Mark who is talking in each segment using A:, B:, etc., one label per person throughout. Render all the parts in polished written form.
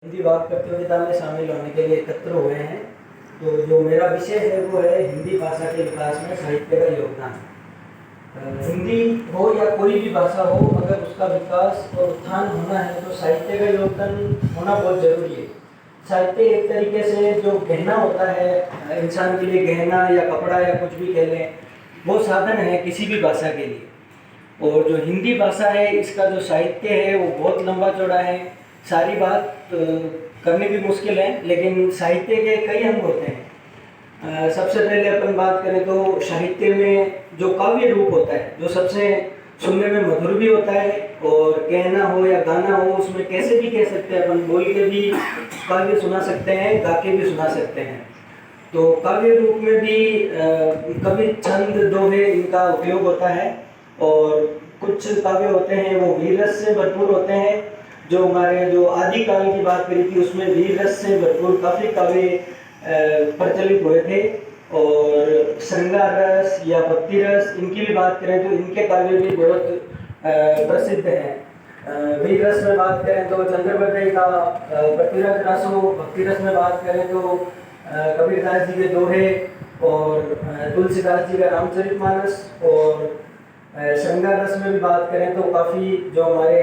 A: हिंदी वाक्य प्रतियोगिता में शामिल होने के लिए एकत्र हुए हैं। तो जो मेरा विषय है वो है हिंदी भाषा के विकास में साहित्य का योगदान। हिंदी हो या कोई भी भाषा हो, अगर उसका विकास और उत्थान होना है तो साहित्य का योगदान होना बहुत जरूरी है। साहित्य एक तरीके से जो गहना होता है इंसान के लिए, गहना या कपड़ा या कुछ भी कह लें, वो साधन है किसी भी भाषा के लिए। और जो हिंदी भाषा है इसका जो साहित्य है वो बहुत लंबा चौड़ा है। सारी बात करनी भी मुश्किल है, लेकिन साहित्य के कई अंग होते हैं। सबसे पहले अपन बात करें तो साहित्य में जो काव्य रूप होता है, जो सबसे सुनने में मधुर भी होता है, और कहना हो या गाना हो उसमें कैसे भी कह सकते हैं, अपन बोल के भी काव्य सुना सकते हैं, गा के भी सुना सकते हैं। तो काव्य रूप में भी कवि, छंद, दोहे इनका उपयोग होता है। और कुछ काव्य होते हैं वो वीर रस से भरपूर होते हैं। जो हमारे जो आदि काल की बात करी थी उसमें वीर रस से भरपूर काफ़ी काव्य प्रचलित हुए थे। और श्रृंगार रस या भक्ति रस, इनकी भी बात करें तो इनके काव्य भी बहुत प्रसिद्ध हैं। वीर रस में बात करें तो चंद्रवदय का प्रतिरस रस हो, भक्ति रस में बात करें तो कबीरदास जी के दोहे, और तुलसीदास जी का रामचरितमानस, और श्रृंगार रस में भी बात करें तो काफ़ी जो हमारे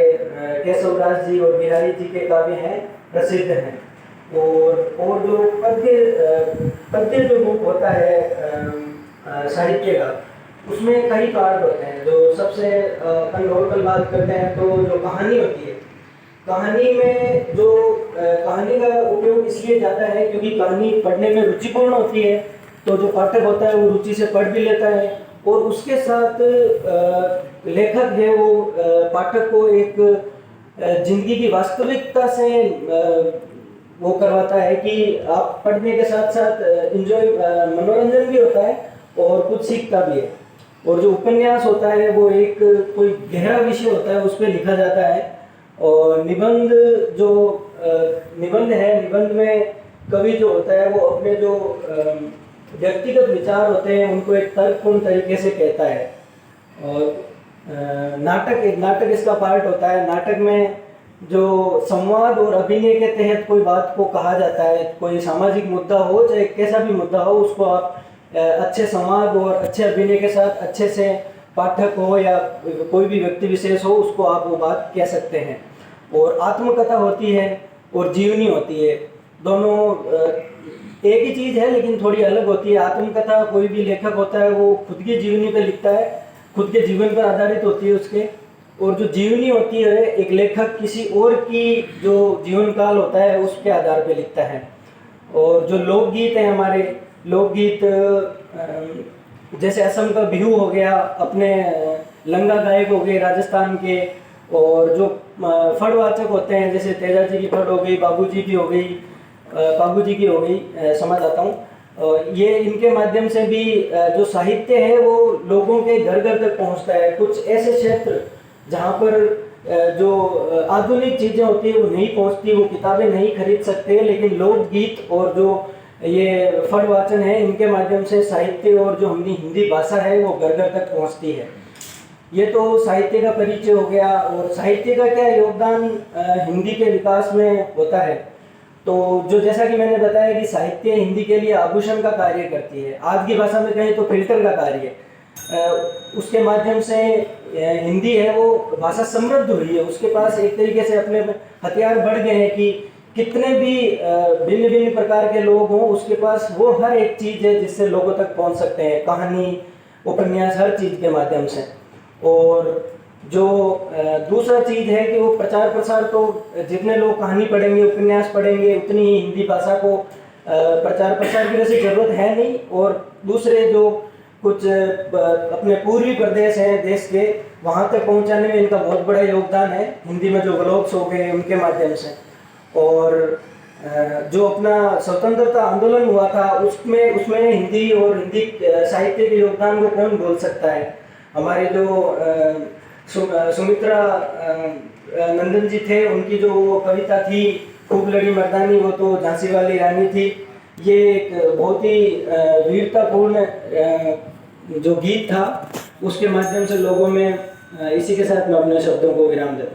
A: केशवदास जी और बिहारी जी के काव्य हैं प्रसिद्ध हैं। और जो पद्य जो रूप होता है साहित्य का, उसमें कई पार्ट होते हैं। जो सबसे नॉर्मल बात करते हैं तो जो कहानी होती है, कहानी में जो कहानी का उपयोग इसलिए ज़्यादा है क्योंकि कहानी पढ़ने में रुचिपूर्ण होती है। तो जो पाठक होता है वो रुचि से पढ़ भी लेता है, और उसके साथ लेखक है वो पाठक को एक जिंदगी की वास्तविकता से वो करवाता है कि आप पढ़ने के साथ साथ एंजॉय, मनोरंजन भी होता है और कुछ सीखता भी है। और जो उपन्यास होता है वो एक कोई गहरा विषय होता है, उस पर लिखा जाता है। और निबंध जो निबंध है, निबंध में कवि जो होता है वो अपने जो व्यक्तिगत विचार होते हैं उनको एक तर्कपूर्ण तरीके से कहता है। और नाटक इसका पार्ट होता है। नाटक में जो संवाद और अभिनय के तहत कोई बात को कहा जाता है, कोई सामाजिक मुद्दा हो चाहे कैसा भी मुद्दा हो, उसको आप अच्छे संवाद और अच्छे अभिनय के साथ अच्छे से पाठक हो या कोई भी व्यक्ति विशेष हो, उसको आप वो बात कह सकते हैं। और आत्मकथा होती है और जीवनी होती है, दोनों एक ही चीज़ है लेकिन थोड़ी अलग होती है। आत्मकथा कोई भी लेखक होता है वो खुद की जीवनी पे लिखता है, खुद के जीवन पर आधारित होती है उसके। और जो जीवनी होती है, एक लेखक किसी और की जो जीवन काल होता है उसके आधार पे लिखता है। और जो लोकगीत है हमारे, लोकगीत जैसे असम का बिहू हो गया, अपने लंगा गायक हो गए राजस्थान के, और जो फड़वाचक होते हैं जैसे तेजा जी की फड़ हो गई, बाबू जी की हो गई, बाबू जी की हो गई, समझ आता हूँ। ये इनके माध्यम से भी जो साहित्य है वो लोगों के घर घर तक पहुँचता है। कुछ ऐसे क्षेत्र जहाँ पर जो आधुनिक चीज़ें होती है वो नहीं पहुँचती, वो किताबें नहीं खरीद सकते, लेकिन लोकगीत और जो ये फड़ वाचन है इनके माध्यम से साहित्य और जो हमारी हिंदी भाषा है वो घर घर तक पहुँचती है। ये तो साहित्य का परिचय हो गया। और साहित्य का क्या योगदान हिंदी के विकास में होता है, तो जो जैसा कि मैंने बताया कि साहित्य हिंदी के लिए आभूषण का कार्य करती है। आज की भाषा में कहें तो फिल्टर का कार्य है। उसके माध्यम से हिंदी है वो भाषा समृद्ध हुई है, उसके पास एक तरीके से अपने हथियार बढ़ गए हैं कि कितने भी भिन्न भिन्न प्रकार के लोग हों, उसके पास वो हर एक चीज़ है जिससे लोगों तक पहुंच सकते हैं, कहानी, उपन्यास, हर चीज़ के माध्यम से। और जो दूसरा चीज़ है कि वो प्रचार प्रसार, तो जितने लोग कहानी पढ़ेंगे, उपन्यास पढ़ेंगे, उतनी ही हिंदी भाषा को प्रचार प्रसार की वैसे ज़रूरत है नहीं। और दूसरे जो कुछ अपने पूर्वी प्रदेश हैं देश के, वहाँ तक पहुँचाने में इनका बहुत बड़ा योगदान है। हिंदी में जो ब्लॉग्स हो गए उनके माध्यम से। और जो अपना स्वतंत्रता आंदोलन हुआ था उसमें हिंदी और हिंदी साहित्य के योगदान को कौन बोल सकता है। हमारे जो सुमित्रा नंदन जी थे, उनकी जो कविता थी खूब लड़ी मर्दानी, वो तो झांसी वाली रानी थी। ये एक बहुत ही वीरतापूर्ण जो गीत था, उसके माध्यम से लोगों में, इसी के साथ मैं अपने शब्दों को विराम देता हूँ।